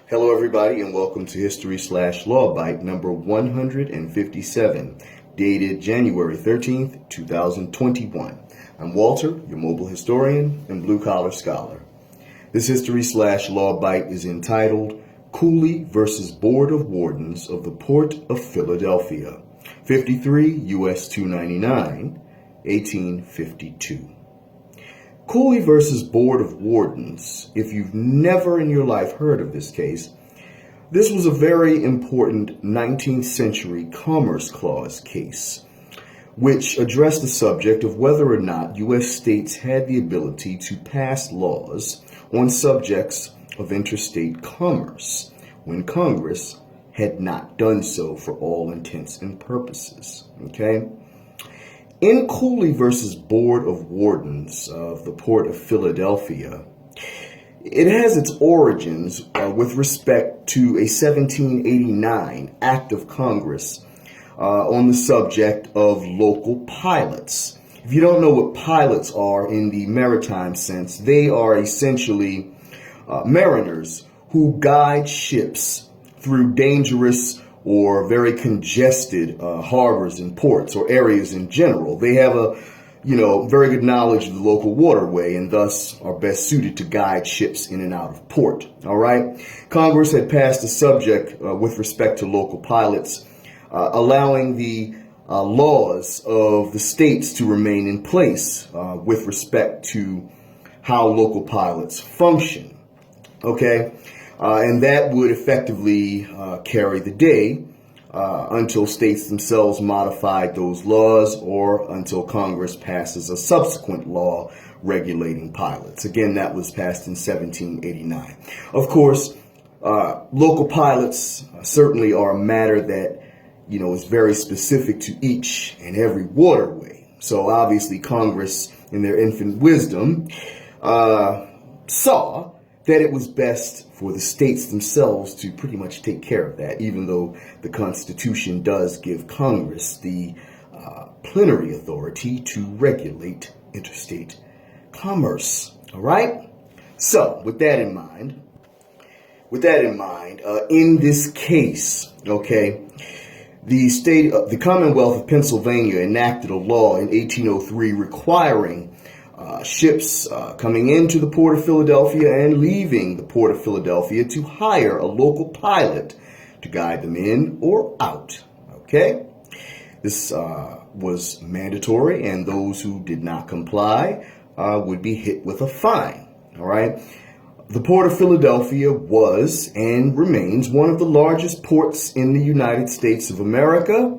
Hello, everybody, and welcome to History/Law Bite number 157, dated January 13th, 2021. I'm Walter, your mobile historian and blue-collar scholar. This History/Law Bite is entitled Cooley versus Board of Wardens of the Port of Philadelphia, 53 U.S. 299, 1852. Cooley versus Board of Wardens, if you've never in your life heard of this case, this was a very important 19th century Commerce Clause case, which addressed the subject of whether or not U.S. states had the ability to pass laws on subjects of interstate commerce when Congress had not done so for all intents and purposes. Okay? In Cooley versus Board of Wardens of the Port of Philadelphia, it has its origins with respect to a 1789 Act of Congress on the subject of local pilots. If you don't know what pilots are in the maritime sense, they are essentially mariners who guide ships through dangerous or very congested harbors and ports or areas in general. They have a, very good knowledge of the local waterway and thus are best suited to guide ships in and out of port. All right. Congress had passed a subject with respect to local pilots, allowing the laws of the states to remain in place with respect to how local pilots function. Okay. And that would effectively carry the day until states themselves modified those laws or until Congress passes a subsequent law regulating pilots. Again, that was passed in 1789. Of course, local pilots certainly are a matter that, is very specific to each and every waterway. So obviously Congress, in their infant wisdom, saw that it was best for the states themselves to pretty much take care of that, even though the Constitution does give Congress the plenary authority to regulate interstate commerce. All right? So, with that in mind, in this case, okay, the Commonwealth of Pennsylvania enacted a law in 1803 requiring ships coming into the Port of Philadelphia and leaving the Port of Philadelphia to hire a local pilot to guide them in or out. Okay? This was mandatory, and those who did not comply would be hit with a fine. All right? The Port of Philadelphia was and remains one of the largest ports in the United States of America,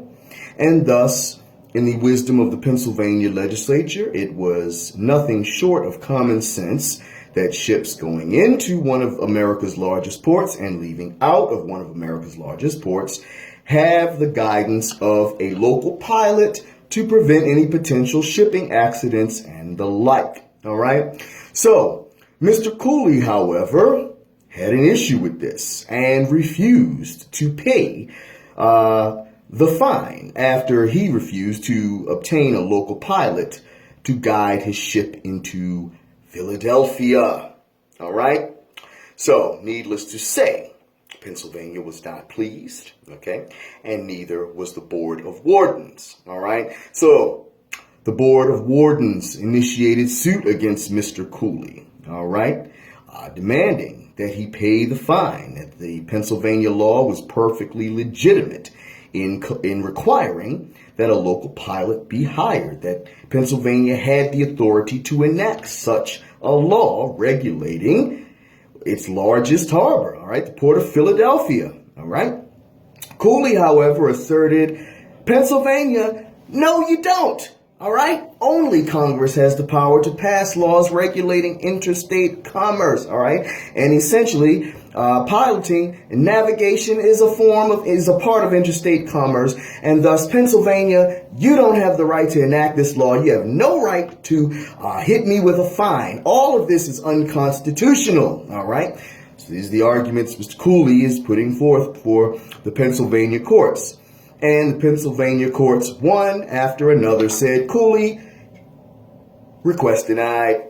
and thus, in the wisdom of the Pennsylvania legislature, it was nothing short of common sense that ships going into one of America's largest ports and leaving out of one of America's largest ports have the guidance of a local pilot to prevent any potential shipping accidents and the like. All right? So, Mr. Cooley, however, had an issue with this and refused to pay the fine after he refused to obtain a local pilot to guide his ship into Philadelphia. All right? So, needless to say, Pennsylvania was not pleased, okay? And neither was the Board of Wardens. All right? So, the Board of Wardens initiated suit against Mr. Cooley, all right? Demanding that he pay the fine, that the Pennsylvania law was perfectly legitimate in requiring that a local pilot be hired, that Pennsylvania had the authority to enact such a law regulating its largest harbor, all right, the Port of Philadelphia, all right? Cooley, however, asserted, Pennsylvania, no, you don't, all right? Only Congress has the power to pass laws regulating interstate commerce, all right? And essentially, piloting and navigation is a part of interstate commerce, and thus Pennsylvania, you don't have the right to enact this law. You have no right to hit me with a fine. All of this is unconstitutional. All right. So these are the arguments Mr. Cooley is putting forth for the Pennsylvania courts, and the Pennsylvania courts, one after another, said, Cooley, request denied.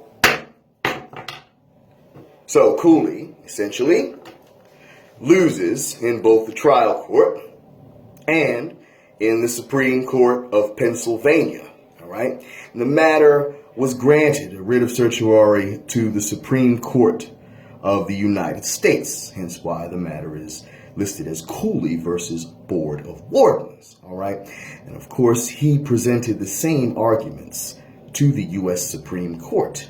So Cooley essentially loses in both the trial court and in the Supreme Court of Pennsylvania. All right. And the matter was granted a writ of certiorari to the Supreme Court of the United States, hence why the matter is listed as Cooley versus Board of Wardens. All right. And of course, he presented the same arguments to the U.S. Supreme Court,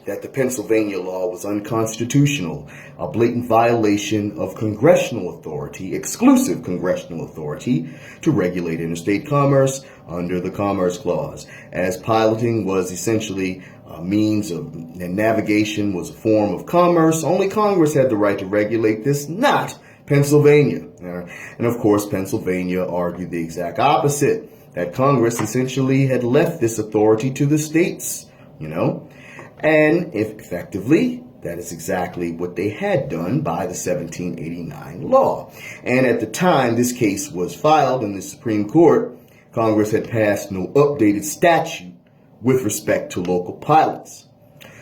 that the Pennsylvania law was unconstitutional, a blatant violation of congressional authority, exclusive congressional authority, to regulate interstate commerce under the Commerce Clause, as piloting was essentially a means of, and navigation was a form of commerce. Only Congress had the right to regulate this, not Pennsylvania. And of course, Pennsylvania argued the exact opposite, that Congress essentially had left this authority to the states, and effectively, that is exactly what they had done by the 1789 law. And at the time this case was filed in the Supreme Court, Congress had passed no updated statute with respect to local pilots.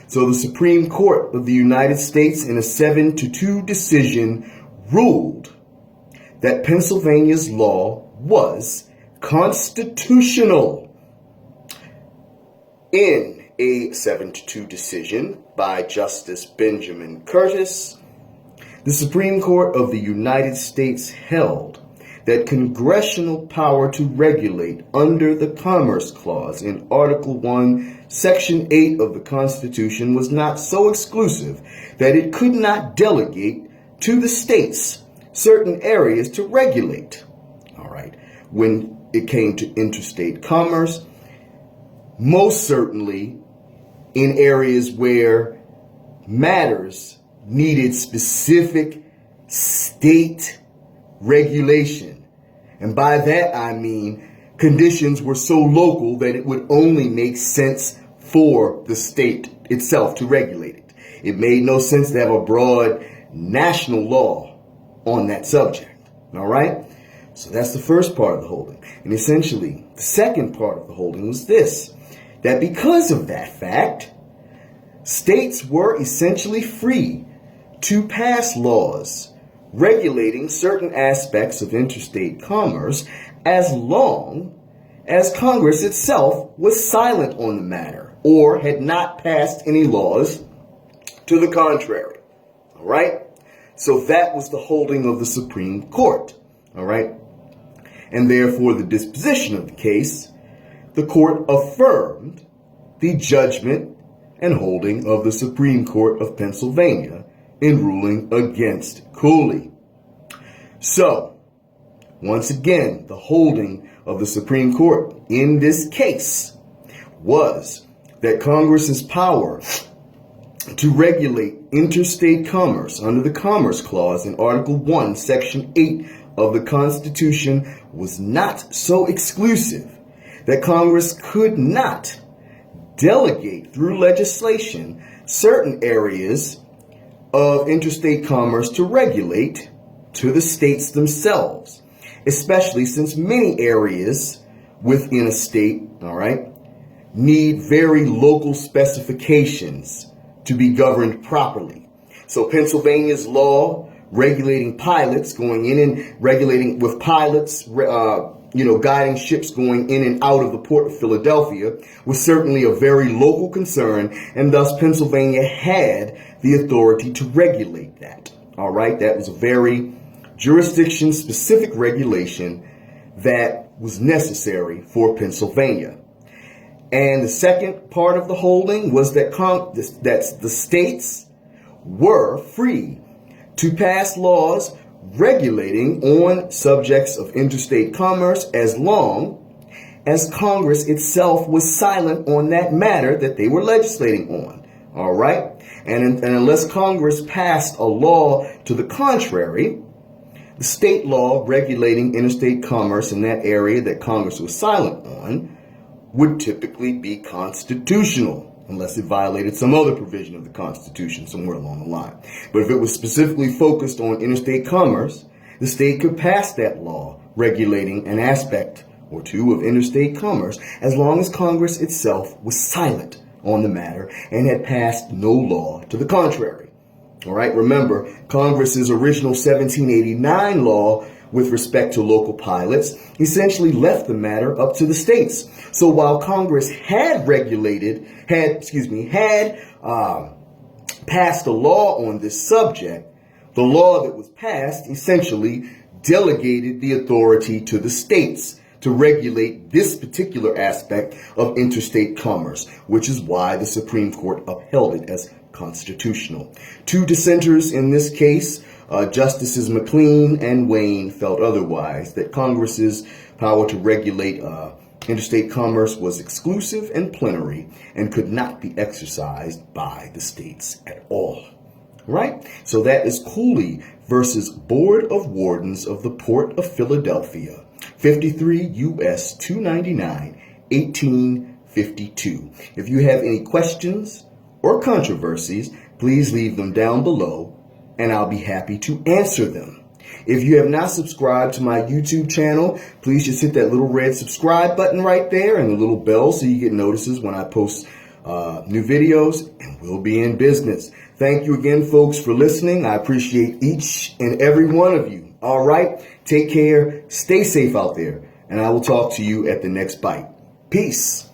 So the Supreme Court of the United States, in a 7-2 decision, ruled that Pennsylvania's law was constitutional. In a 7-2 decision by Justice Benjamin Curtis, the Supreme Court of the United States held that congressional power to regulate under the Commerce Clause in Article 1, Section 8 of the Constitution was not so exclusive that it could not delegate to the states certain areas to regulate. All right. When it came to interstate commerce, most certainly in areas where matters needed specific state regulation. And by that I mean conditions were so local that it would only make sense for the state itself to regulate it. It made no sense to have a broad national law on that subject. All right? So that's the first part of the holding. And essentially, the second part of the holding was this, that because of that fact, states were essentially free to pass laws regulating certain aspects of interstate commerce as long as Congress itself was silent on the matter or had not passed any laws to the contrary. All right? So that was the holding of the Supreme Court. All right? And therefore, the disposition of the case, the court affirmed the judgment and holding of the Supreme Court of Pennsylvania in ruling against Cooley. So, once again, the holding of the Supreme Court in this case was that Congress's power to regulate interstate commerce under the Commerce Clause in Article 1, Section 8 of the Constitution was not so exclusive that Congress could not delegate through legislation certain areas of interstate commerce to regulate to the states themselves, especially since many areas within a state, all right, need very local specifications to be governed properly. So Pennsylvania's law regulating pilots going in and regulating with pilots, guiding ships going in and out of the port of Philadelphia was certainly a very local concern, and thus Pennsylvania had the authority to regulate that. All right, that was a very jurisdiction-specific regulation that was necessary for Pennsylvania. And the second part of the holding was that the states were free to pass laws regulating on subjects of interstate commerce as long as Congress itself was silent on that matter that they were legislating on. All right? And unless Congress passed a law to the contrary, the state law regulating interstate commerce in that area that Congress was silent on would typically be constitutional, unless it violated some other provision of the Constitution somewhere along the line. But if it was specifically focused on interstate commerce, the state could pass that law regulating an aspect or two of interstate commerce as long as Congress itself was silent on the matter and had passed no law to the contrary. All right, remember, Congress's original 1789 law with respect to local pilots essentially left the matter up to the states. So while Congress had passed a law on this subject, the law that was passed essentially delegated the authority to the states to regulate this particular aspect of interstate commerce, which is why the Supreme Court upheld it as constitutional. Two dissenters in this case, Justices McLean and Wayne, felt otherwise, that Congress's power to regulate interstate commerce was exclusive and plenary and could not be exercised by the states at all. Right? So that is Cooley versus Board of Wardens of the Port of Philadelphia, 53 U.S. 299, 1852. If you have any questions or controversies, please leave them down below and I'll be happy to answer them. If you have not subscribed to my YouTube channel, please just hit that little red subscribe button right there and the little bell so you get notices when I post new videos, and we'll be in business. Thank you again, folks, for listening. I appreciate each and every one of you. All right, take care, stay safe out there, and I will talk to you at the next bite. Peace.